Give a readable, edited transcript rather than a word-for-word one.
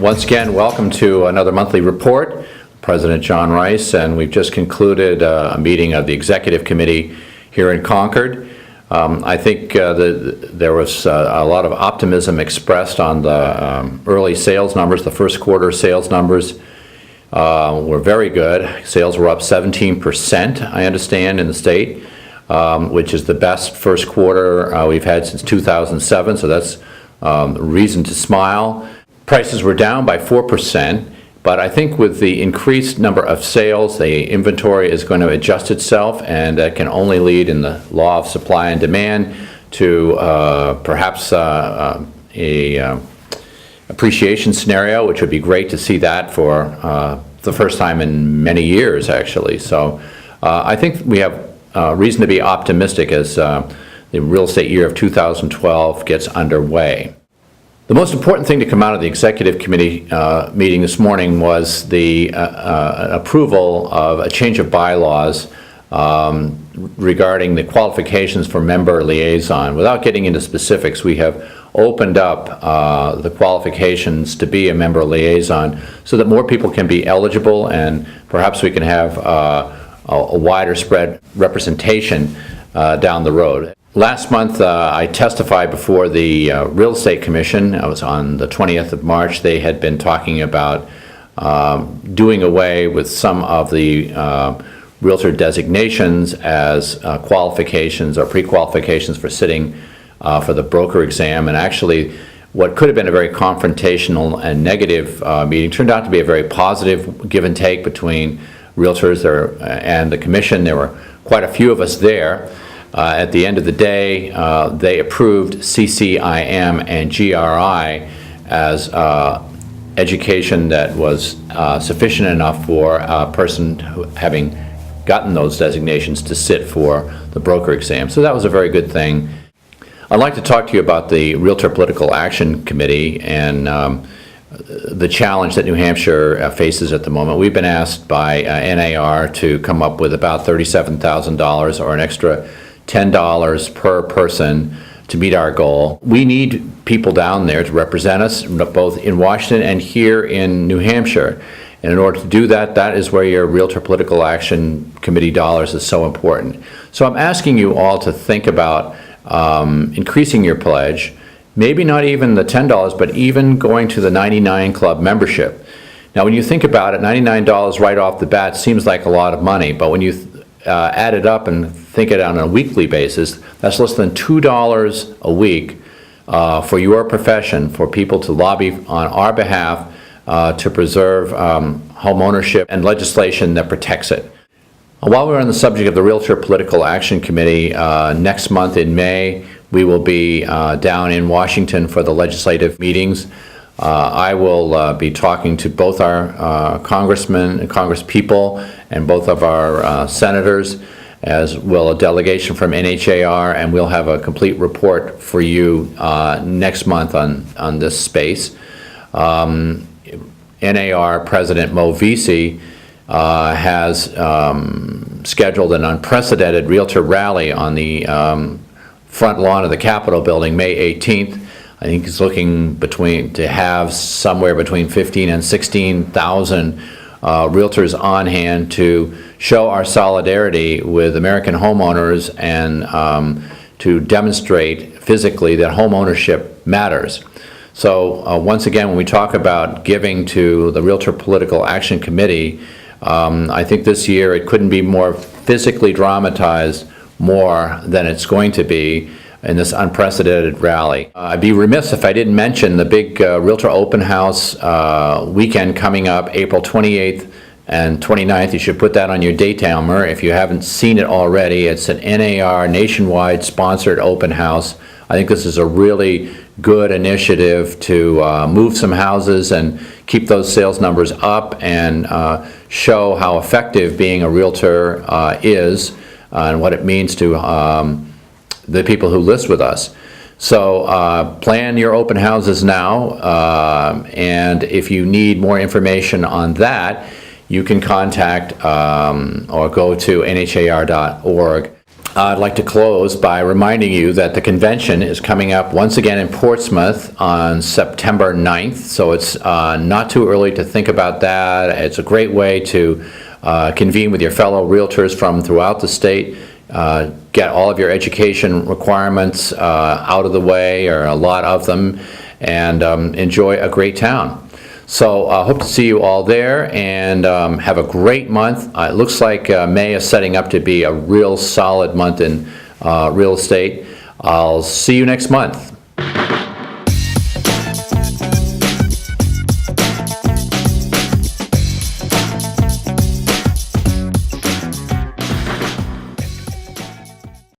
Once again, welcome to another monthly report. President John Rice, and we've just concluded a meeting of the Executive Committee here in Concord. I think there was a lot of optimism expressed on the early sales numbers. The first quarter sales numbers were very good. Sales were up 17%, I understand, in the state, which is the best first quarter we've had since 2007, so that's reason to smile. Prices were down by 4%, but I think with the increased number of sales, the inventory is going to adjust itself, and that can only lead, in the law of supply and demand, to perhaps a appreciation scenario, which would be great to see that for the first time in many years, actually. So I think we have reason to be optimistic as the real estate year of 2012 gets underway. The most important thing to come out of the Executive Committee meeting this morning was the approval of a change of bylaws regarding the qualifications for member liaison. Without getting into specifics, we have opened up the qualifications to be a member liaison so that more people can be eligible, and perhaps we can have a wider spread representation down the road. Last month, I testified before the Real Estate Commission. I was on the 20th of March. They had been talking about doing away with some of the realtor designations as qualifications or pre-qualifications for sitting for the broker exam. And actually, what could have been a very confrontational and negative meeting turned out to be a very positive give and take between realtors and the commission. There were quite a few of us there. At the end of the day, they approved CCIM and GRI as education that was sufficient enough for a person having gotten those designations to sit for the broker exam. So that was a very good thing. I'd like to talk to you about the Realtor Political Action Committee and the challenge that New Hampshire faces at the moment. We've been asked by NAR to come up with about $37,000 or an extra $10 per person to meet our goal. We need people down there to represent us, both in Washington and here in New Hampshire. And in order to do that, that is where your Realtor Political Action Committee dollars is so important. So I'm asking you all to think about increasing your pledge, maybe not even the $10, but even going to the 99 Club membership. Now, when you think about it, $99 right off the bat seems like a lot of money, but when you add it up and think it on a weekly basis, that's less than $2 a week for your profession, for people to lobby on our behalf to preserve home ownership and legislation that protects it. While we're on the subject of the Realtor Political Action Committee, next month in May, we will be down in Washington for the legislative meetings. I will be talking to both our congressmen and congresspeople and both of our senators, as will a delegation from NHAR, and we'll have a complete report for you next month on this space. NAR President Mo Vesey has scheduled an unprecedented realtor rally on the front lawn of the Capitol building May 18th. I think he's looking to have somewhere between 15 and 16,000 realtors on hand to show our solidarity with American homeowners and to demonstrate physically that home ownership matters. So once again, when we talk about giving to the Realtor Political Action Committee, I think this year it couldn't be more physically dramatized more than it's going to be in this unprecedented rally. I'd be remiss if I didn't mention the big Realtor Open House weekend coming up, April 28th and 29th. You should put that on your day timer if you haven't seen it already. It's an NAR nationwide sponsored open house. I think this is a really good initiative to move some houses and keep those sales numbers up and show how effective being a realtor is and what it means to the people who list with us. So plan your open houses now, and if you need more information on that, you can contact or go to nhar.org. I'd like to close by reminding you that the convention is coming up once again in Portsmouth on September 9th, so it's not too early to think about that. It's a great way to convene with your fellow realtors from throughout the state, get all of your education requirements out of the way, or a lot of them, and enjoy a great town. So I hope to see you all there, and have a great month. It looks like May is setting up to be a real solid month in real estate. I'll see you next month.